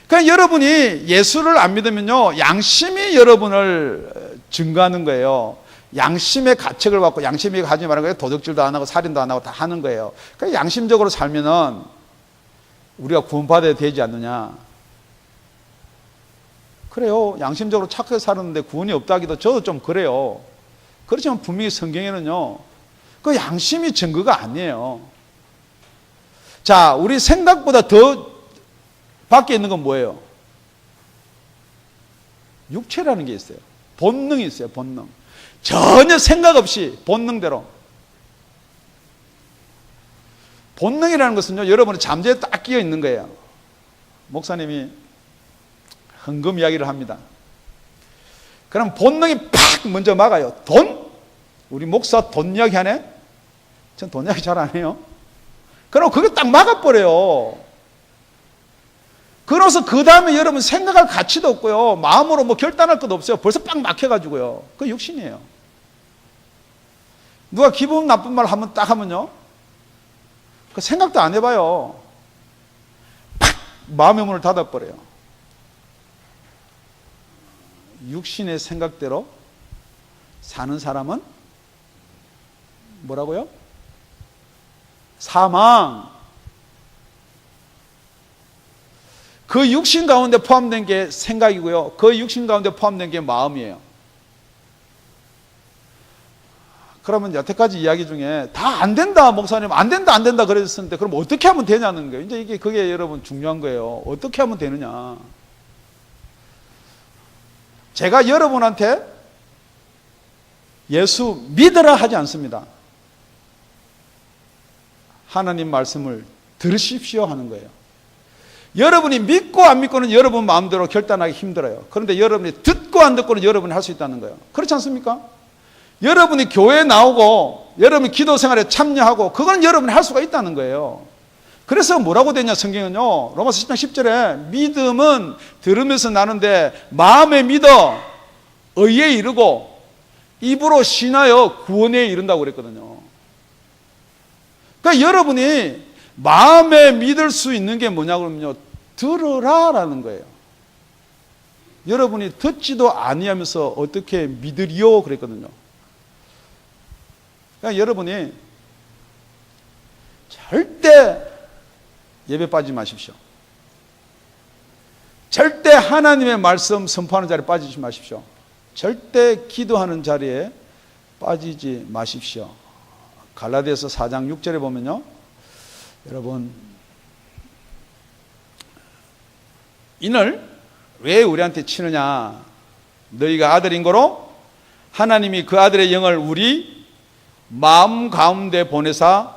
그러니까 여러분이 예수를 안 믿으면요, 양심이 여러분을 증거하는 거예요. 양심의 가책을 받고, 양심이 가지 말은 거예요. 도둑질도 안 하고 살인도 안 하고 다 하는 거예요. 그러니까 양심적으로 살면은 우리가 구원받아야 되지 않느냐? 그래요. 양심적으로 착하게 사는데 구원이 없다 하기도 저도 좀 그래요. 그렇지만 분명히 성경에는요, 그 양심이 증거가 아니에요. 자, 우리 생각보다 더 밖에 있는 건 뭐예요? 육체라는 게 있어요. 본능이 있어요, 본능. 전혀 생각 없이 본능대로. 본능이라는 것은요, 여러분의 잠재에 딱 끼어 있는 거예요. 목사님이 헌금 이야기를 합니다. 그럼 본능이 팍 먼저 막아요. 돈? 우리 목사 돈 이야기 하네? 전 돈 이야기 잘 안 해요. 그럼 그게 딱 막아버려요. 그래서 그 다음에 여러분 생각할 가치도 없고요, 마음으로 뭐 결단할 것도 없어요. 벌써 빡 막혀가지고요. 그 육신이에요. 누가 기분 나쁜 말 하면 딱 하면요, 그 생각도 안 해봐요. 팍 마음의 문을 닫아버려요. 육신의 생각대로 사는 사람은 뭐라고요? 사망. 그 육신 가운데 포함된 게 생각이고요, 그 육신 가운데 포함된 게 마음이에요. 그러면 여태까지 이야기 중에 다 안 된다, 목사님 안 된다 그랬었는데, 그럼 어떻게 하면 되냐는 거예요. 이제 그게 여러분 중요한 거예요. 어떻게 하면 되느냐? 제가 여러분한테 예수 믿으라 하지 않습니다. 하나님 말씀을 들으십시오 하는 거예요. 여러분이 믿고 안 믿고는 여러분 마음대로 결단하기 힘들어요. 그런데 여러분이 듣고 안 듣고는 여러분이 할 수 있다는 거예요. 그렇지 않습니까? 여러분이 교회에 나오고 여러분이 기도 생활에 참여하고, 그건 여러분이 할 수가 있다는 거예요. 그래서 뭐라고 되냐, 성경은요, 로마서 10장 10절에 믿음은 들으면서 나는데 마음에 믿어 의에 이르고 입으로 신하여 구원에 이른다고 그랬거든요. 그러니까 여러분이 마음에 믿을 수 있는 게 뭐냐 그러면요, 들으라라는 거예요. 여러분이 듣지도 아니하면서 어떻게 믿으리요 그랬거든요. 그러니까 여러분이 절대 예배 빠지지 마십시오. 절대 하나님의 말씀 선포하는 자리에 빠지지 마십시오. 절대 기도하는 자리에 빠지지 마십시오. 갈라디아서 4장 6절에 보면요, 여러분, 이를 왜 우리한테 치느냐? 너희가 아들인 거로 하나님이 그 아들의 영을 우리 마음 가운데 보내사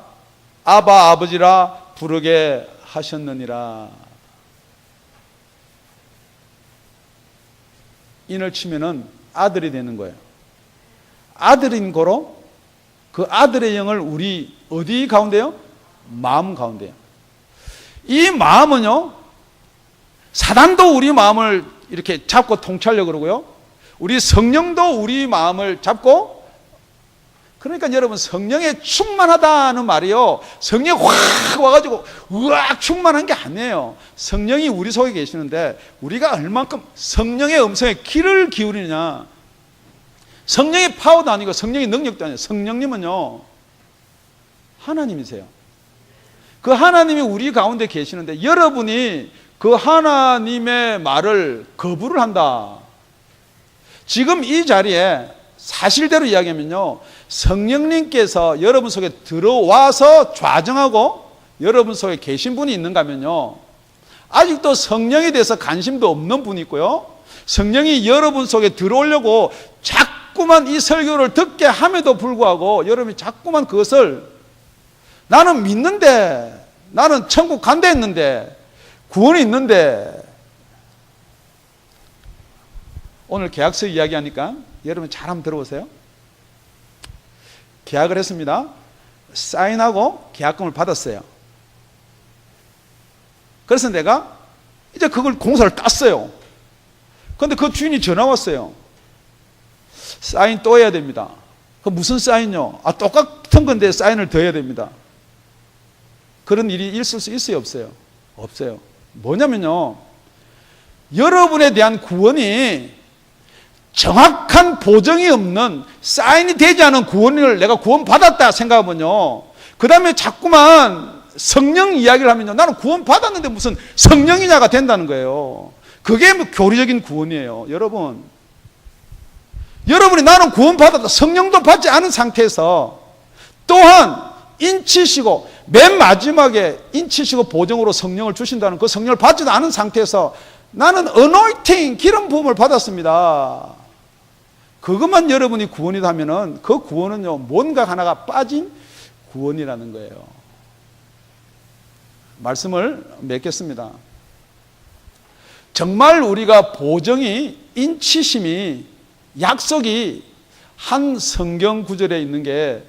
아바 아버지라 부르게 하셨느니라. 인을 치면은 아들이 되는 거예요. 아들인 거로 그 아들의 영을 우리 어디 가운데요? 마음 가운데요. 이 마음은요, 사단도 우리 마음을 이렇게 잡고 통치하려고 그러고요, 우리 성령도 우리 마음을 잡고, 그러니까 여러분, 성령에 충만하다는 말이요, 성령이 확 와가지고 우악 충만한 게 아니에요. 성령이 우리 속에 계시는데 우리가 얼만큼 성령의 음성에 귀를 기울이느냐. 성령의 파워도 아니고 성령의 능력도 아니에요. 성령님은요, 하나님이세요. 그 하나님이 우리 가운데 계시는데 여러분이 그 하나님의 말을 거부를 한다. 지금 이 자리에 사실대로 이야기하면요, 성령님께서 여러분 속에 들어와서 좌정하고 여러분 속에 계신 분이 있는가 하면요, 아직도 성령에 대해서 관심도 없는 분이 있고요, 성령이 여러분 속에 들어오려고 자꾸만 이 설교를 듣게 함에도 불구하고 여러분이 자꾸만 그것을, 나는 믿는데, 나는 천국 간다 했는데, 구원이 있는데. 오늘 계약서 이야기하니까 여러분 잘 한번 들어보세요. 계약을 했습니다. 사인하고 계약금을 받았어요. 그래서 내가 이제 그걸 공사를 땄어요. 그런데 그 주인이 전화 왔어요. 사인 또 해야 됩니다. 그 무슨 사인요? 똑같은 건데 사인을 더 해야 됩니다. 그런 일이 있을 수 있어요, 없어요? 없어요. 뭐냐면요, 여러분에 대한 구원이 정확한 보정이 없는, 사인이 되지 않은 구원을 내가 구원받았다 생각하면요, 그 다음에 자꾸만 성령 이야기를 하면요, 나는 구원받았는데 무슨 성령이냐가 된다는 거예요. 그게 뭐 교리적인 구원이에요. 여러분이 나는 구원받았다, 성령도 받지 않은 상태에서 또한 인치시고 맨 마지막에 인치시고 보정으로 성령을 주신다는 그 성령을 받지도 않은 상태에서 나는 어노인팅, 기름 부음을 받았습니다. 그것만 여러분이 구원이다 하면은 그 구원은요, 뭔가 하나가 빠진 구원이라는 거예요. 말씀을 맺겠습니다. 정말 우리가 보정이, 인치심이, 약속이 한 성경 구절에 있는 게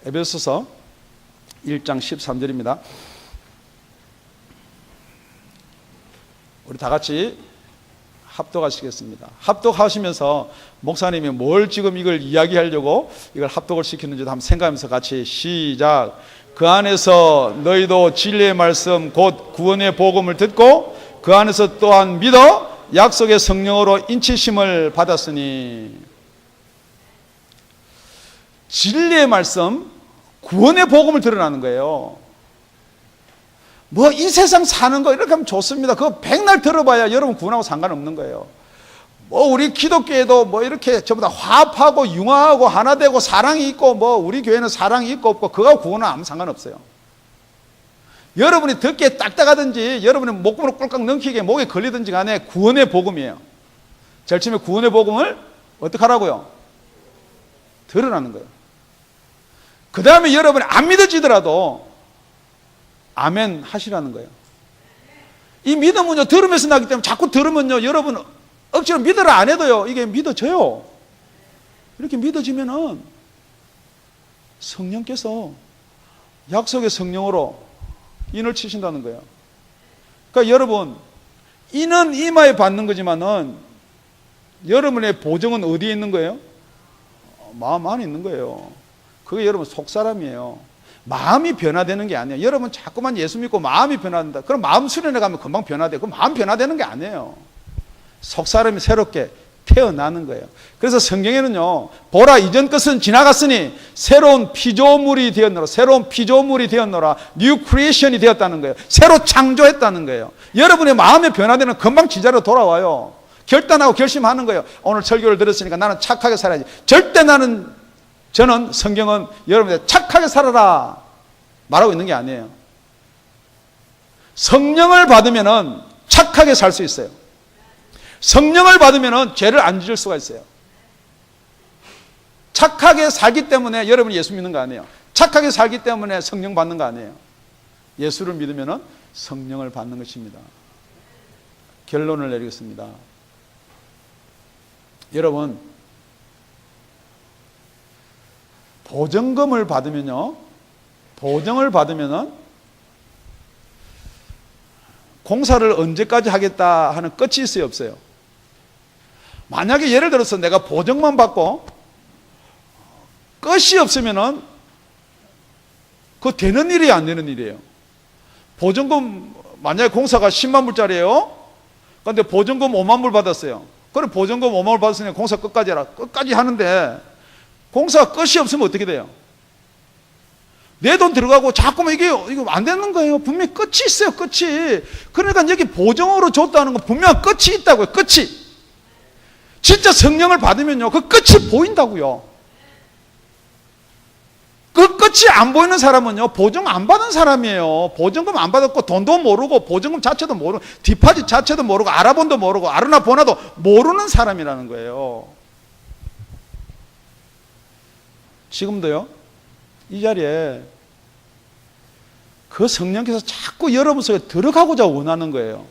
에베소서 1장 13절입니다. 우리 다 같이 합독하시겠습니다. 합독하시면서 목사님이 뭘 지금 이걸 이야기하려고 이걸 합독을 시키는지 한번 생각하면서 같이 시작. 그 안에서 너희도 진리의 말씀 곧 구원의 복음을 듣고 그 안에서 또한 믿어 약속의 성령으로 인치심을 받았으니. 진리의 말씀, 구원의 복음을 드러나는 거예요. 뭐 이 세상 사는 거 이렇게 하면 좋습니다. 그거 백날 들어봐야 여러분 구원하고 상관없는 거예요. 뭐 우리 기독교에도 뭐 이렇게 전부 다 화합하고 융화하고 하나 되고 사랑이 있고, 뭐 우리 교회는 사랑이 있고 없고 그거하고 구원은 아무 상관없어요. 여러분이 듣기에 딱딱하든지 여러분이 목구멍을 꿀꺽 넘기게 목에 걸리든지 간에 구원의 복음이에요. 제일 처음에 구원의 복음을 어떻게 하라고요? 드러나는 거예요. 그 다음에 여러분이 안 믿어지더라도 아멘 하시라는 거예요. 이 믿음은요, 들으면서 나기 때문에 자꾸 들으면요, 여러분 억지로 믿으라 안 해도요, 이게 믿어져요. 이렇게 믿어지면은 성령께서 약속의 성령으로 인을 치신다는 거예요. 그러니까 여러분, 인은 이마에 받는 거지만은 여러분의 보정은 어디에 있는 거예요? 마음 안에 있는 거예요. 그게 여러분 속사람이에요. 마음이 변화되는 게 아니에요. 여러분 자꾸만 예수 믿고 마음이 변화된다. 그럼 마음 수련회 가면 금방 변화돼요. 그럼 마음 변화되는 게 아니에요. 속사람이 새롭게 태어나는 거예요. 그래서 성경에는요, 보라 이전 것은 지나갔으니 새로운 피조물이 되었노라. 새로운 피조물이 되었노라. 뉴 크리에이션이 되었다는 거예요. 새로 창조했다는 거예요. 여러분의 마음의 변화되는 금방 지자로 돌아와요. 결단하고 결심하는 거예요. 오늘 설교를 들었으니까 나는 착하게 살아야지. 절대 저는 성경은 여러분들 착하게 살아라 말하고 있는 게 아니에요. 성령을 받으면은 착하게 살 수 있어요. 성령을 받으면은 죄를 안 지을 수가 있어요. 착하게 살기 때문에 여러분이 예수 믿는 거 아니에요. 착하게 살기 때문에 성령 받는 거 아니에요. 예수를 믿으면 성령을 받는 것입니다. 결론을 내리겠습니다. 여러분, 보증금을 받으면요, 보증을 받으면은 공사를 언제까지 하겠다 하는 끝이 있어요, 없어요? 만약에 예를 들어서 내가 보증만 받고 끝이 없으면은 그거 되는 일이에요, 안 되는 일이에요? 보증금, 만약에 공사가 10만 불짜리예요. 그런데 보증금 5만 불 받았어요. 그럼 보증금 5만 불 받았으니까 공사 끝까지 해라. 끝까지 하는데 공사가 끝이 없으면 어떻게 돼요? 내 돈 들어가고 자꾸만 이거 안 되는 거예요. 분명히 끝이 있어요, 끝이. 그러니까 여기 보증으로 줬다는 건 분명히 끝이 있다고요, 끝이. 진짜 성령을 받으면요, 그 끝이 보인다고요. 그 끝이 안 보이는 사람은요, 보증 안 받은 사람이에요. 보증금 안 받았고 돈도 모르고 보증금 자체도 모르고 디파짓 자체도 모르고 알아본도 모르고 아르나 보나도 모르는 사람이라는 거예요. 지금도요, 이 자리에 그 성령께서 자꾸 여러분 속에 들어가고자 원하는 거예요.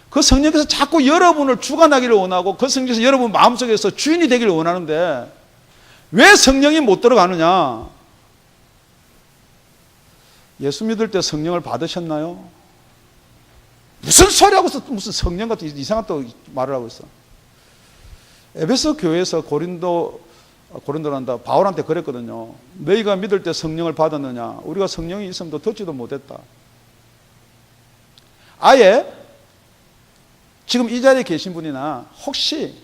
그 성령께서 자꾸 여러분을 주관하기를 원하고 그 성령께서 여러분 마음속에서 주인이 되기를 원하는데 왜 성령이 못 들어가느냐? 예수 믿을 때 성령을 받으셨나요? 무슨 소리 하고 있어? 무슨 성령 같은 이상한 또 말을 하고 있어. 에베소 교회에서 고린도란다 바울한테 그랬거든요. 너희가 믿을 때 성령을 받았느냐? 우리가 성령이 있으면 듣지도 못했다. 아예 지금 이 자리에 계신 분이나 혹시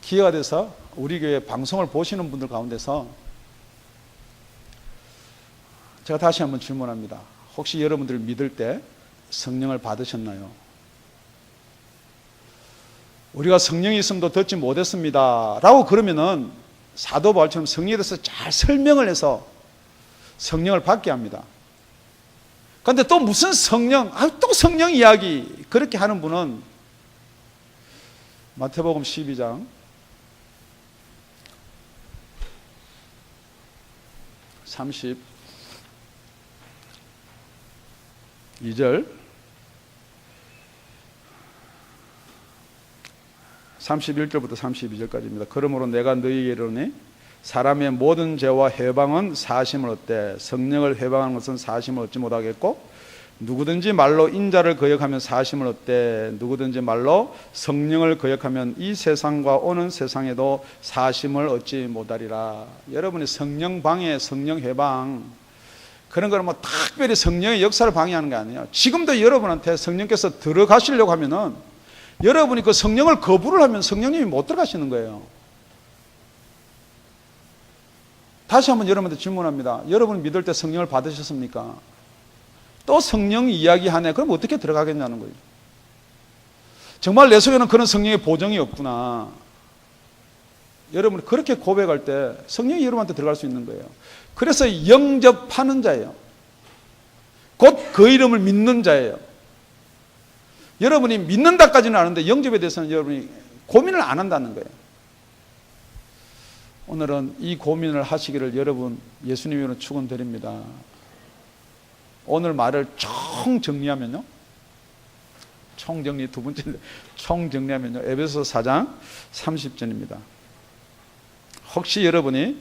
기회가 돼서 우리 교회 방송을 보시는 분들 가운데서 제가 다시 한번 질문합니다. 혹시 여러분들 믿을 때 성령을 받으셨나요? 우리가 성령이 있음도 듣지 못했습니다 라고 그러면은 사도 바울처럼 성령에 대해서 잘 설명을 해서 성령을 받게 합니다. 그런데 또 무슨 성령, 또 성령 이야기 그렇게 하는 분은 마태복음 12장 32절 31절부터 32절까지입니다. 그러므로 내가 너희에게 이르노니 사람의 모든 죄와 회방은 사심을 얻되 성령을 회방하는 것은 사심을 얻지 못하겠고 누구든지 말로 인자를 거역하면 사심을 얻되 누구든지 말로 성령을 거역하면 이 세상과 오는 세상에도 사심을 얻지 못하리라. 여러분이 성령 방해, 성령 회방 그런 거는 뭐 특별히 성령의 역사를 방해하는 게 아니에요. 지금도 여러분한테 성령께서 들어가시려고 하면은 여러분이 그 성령을 거부를 하면 성령님이 못 들어가시는 거예요. 다시 한번 여러분한테 질문합니다. 여러분 믿을 때 성령을 받으셨습니까? 또 성령 이야기하네. 그럼 어떻게 들어가겠냐는 거예요. 정말 내 속에는 그런 성령의 보정이 없구나. 여러분이 그렇게 고백할 때 성령이 여러분한테 들어갈 수 있는 거예요. 그래서 영접하는 자예요. 곧 그 이름을 믿는 자예요. 여러분이 믿는다까지는 아는데 영접에 대해서는 여러분이 고민을 안 한다는 거예요. 오늘은 이 고민을 하시기를 여러분 예수님으로 축원드립니다. 오늘 말을 총정리하면요. 총정리 두 번째 총정리하면요. 에베소 4장 30절입니다. 혹시 여러분이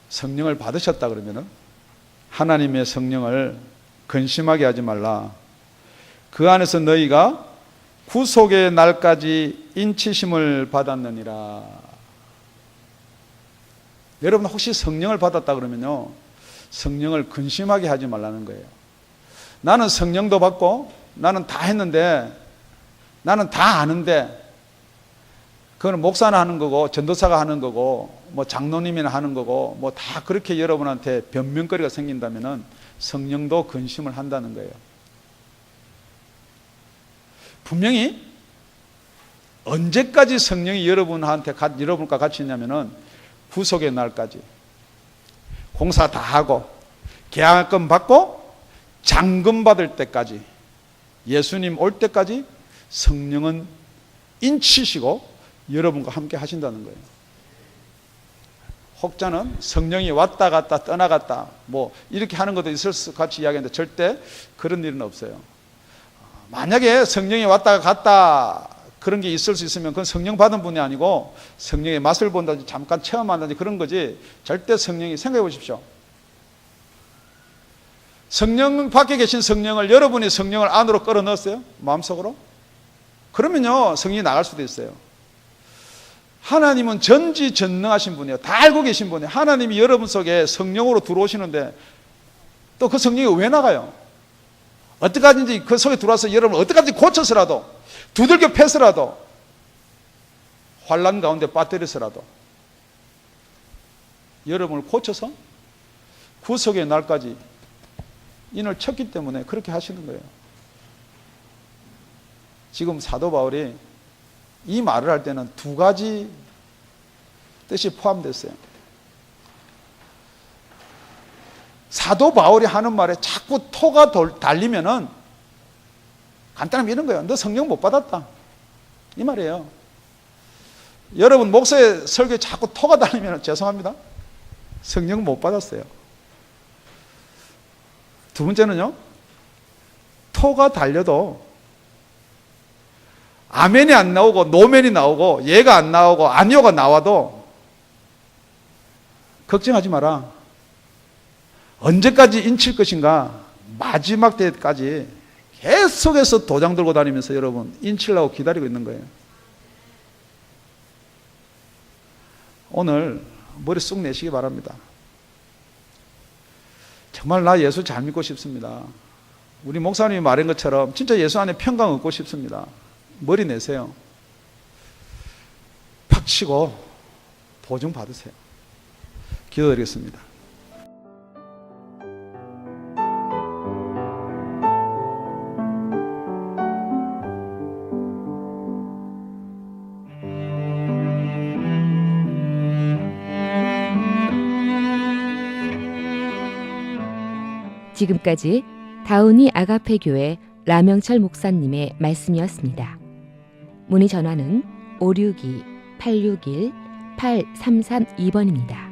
성령을 받으셨다 그러면은 하나님의 성령을 근심하게 하지 말라. 그 안에서 너희가 구속의 날까지 인치심을 받았느니라. 여러분 혹시 성령을 받았다 그러면요. 성령을 근심하게 하지 말라는 거예요. 나는 성령도 받고 나는 다 했는데 나는 다 아는데 그건 목사나 하는 거고 전도사가 하는 거고 뭐 장로님이나 하는 거고 뭐 다 그렇게 여러분한테 변명거리가 생긴다면은 성령도 근심을 한다는 거예요. 분명히 언제까지 성령이 여러분과 같이 있냐면은 구속의 날까지 공사 다 하고 계약금 받고 잔금 받을 때까지 예수님 올 때까지 성령은 인치시고 여러분과 함께 하신다는 거예요. 혹자는 성령이 왔다 갔다 떠나갔다 뭐 이렇게 하는 것도 있을 수 같이 이야기하는데 절대 그런 일은 없어요. 만약에 성령이 왔다 갔다 그런 게 있을 수 있으면 그건 성령 받은 분이 아니고 성령의 맛을 본다든지 잠깐 체험한다든지 그런 거지, 절대 성령이, 생각해 보십시오. 성령 밖에 계신 성령을 여러분이 성령을 안으로 끌어 넣었어요? 마음속으로? 그러면요 성령이 나갈 수도 있어요. 하나님은 전지전능하신 분이에요. 다 알고 계신 분이에요. 하나님이 여러분 속에 성령으로 들어오시는데 또 그 성령이 왜 나가요? 어떻게든지 그 속에 들어와서 여러분 어떻게든지 고쳐서라도, 두들겨 패서라도, 환난 가운데 빠뜨려서라도 여러분을 고쳐서 구속의 날까지 인을 쳤기 때문에 그렇게 하시는 거예요. 지금 사도 바울이 이 말을 할 때는 두 가지 뜻이 포함됐어요. 사도 바울이 하는 말에 자꾸 토가 달리면은 간단하면 이런 거예요. 너 성령 못 받았다, 이 말이에요. 여러분 목사의 설교에 자꾸 토가 달리면 죄송합니다, 성령 못 받았어요. 두 번째는요, 토가 달려도 아멘이 안 나오고 노멘이 나오고 예가 안 나오고 아니오가 나와도 걱정하지 마라. 언제까지 인칠 것인가? 마지막 때까지 계속해서 도장 들고 다니면서 여러분 인치려고 기다리고 있는 거예요. 오늘 머리 쑥 내시기 바랍니다. 정말 나 예수 잘 믿고 싶습니다. 우리 목사님이 말한 것처럼 진짜 예수 안에 평강 얻고 싶습니다. 머리 내세요. 팍 치고 보증 받으세요. 기도드리겠습니다. 지금까지 다운이 아가페 교회 라명철 목사님의 말씀이었습니다. 문의 전화는 562-861-8332번입니다.